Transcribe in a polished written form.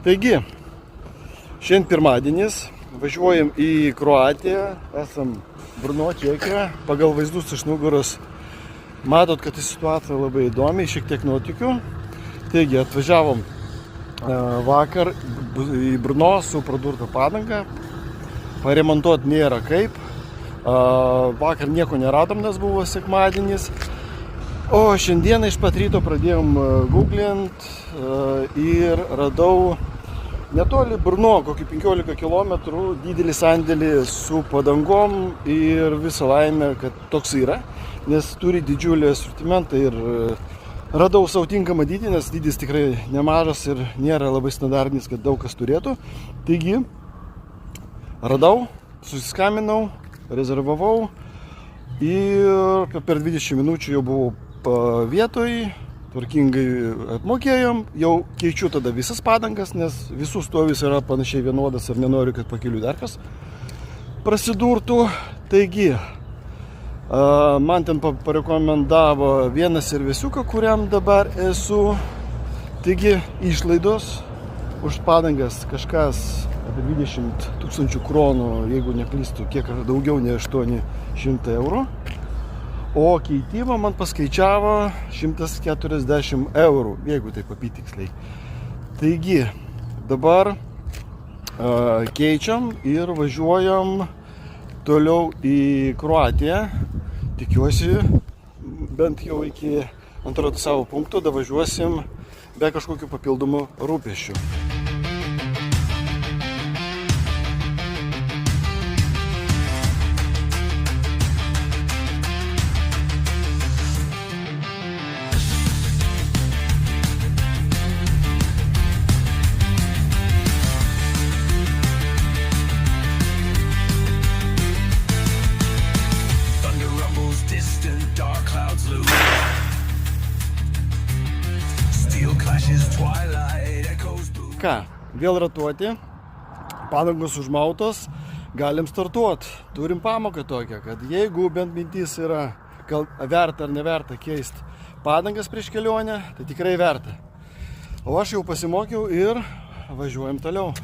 Taigi, šiandien pirmadienis, važiuojam į Kroatiją, esam Brno, Čekija, pagal vaizdus iš nugaros matot, kad situacija labai įdomi, šiek tiek nuotykių. Taigi, atvažiavom vakar į Brno su pradurta padanga, paremontuoti nėra kaip. Vakar nieko neradom, nes buvo sekmadienis. O šiandieną iš pat ryto pradėjom googlint ir radau netoli Brno, kokį 15 km, didelį sandėlį su padangom ir visą laimę, kad toks yra, nes turi didžiulį asortimentą ir radau savo tinkamą dydį, nes dydis tikrai nemažas ir nėra labai standartinis, kad daug kas turėtų. Taigi, radau, susiskambinau, rezervavau ir per 20 minučių jau buvau vietoj, tvarkingai apmokėjom, jau keičiu tada visas padangas, nes visų stovis yra panašiai vienodas ir nenoriu, kad pakeliu dar kas prasidurtų. Taigi, man ten parekomendavo vieną servisiuką, kuriam dabar esu. Taigi, išlaidos už padangas kažkas apie 20 000 kronų, jeigu neklystu, kiek daugiau nei 800 eurų. O keitimą man paskaičiavo 140 eurų, jeigu taip apytiksliai. Taigi, dabar keičiam ir važiuojam toliau į Kroatiją. Tikiuosi, bent jau iki antro savo punkto davažiuosim be kažkokių papildomų rūpesčių. Ką, vėl ratuoti, padangos užmautos, galim startuoti. Turim pamoką tokią, kad jeigu bent mintis yra, gal verta ar neverta keisti padangas prieš kelionę, tai tikrai verta. O aš jau pasimokiau ir važiuojam toliau.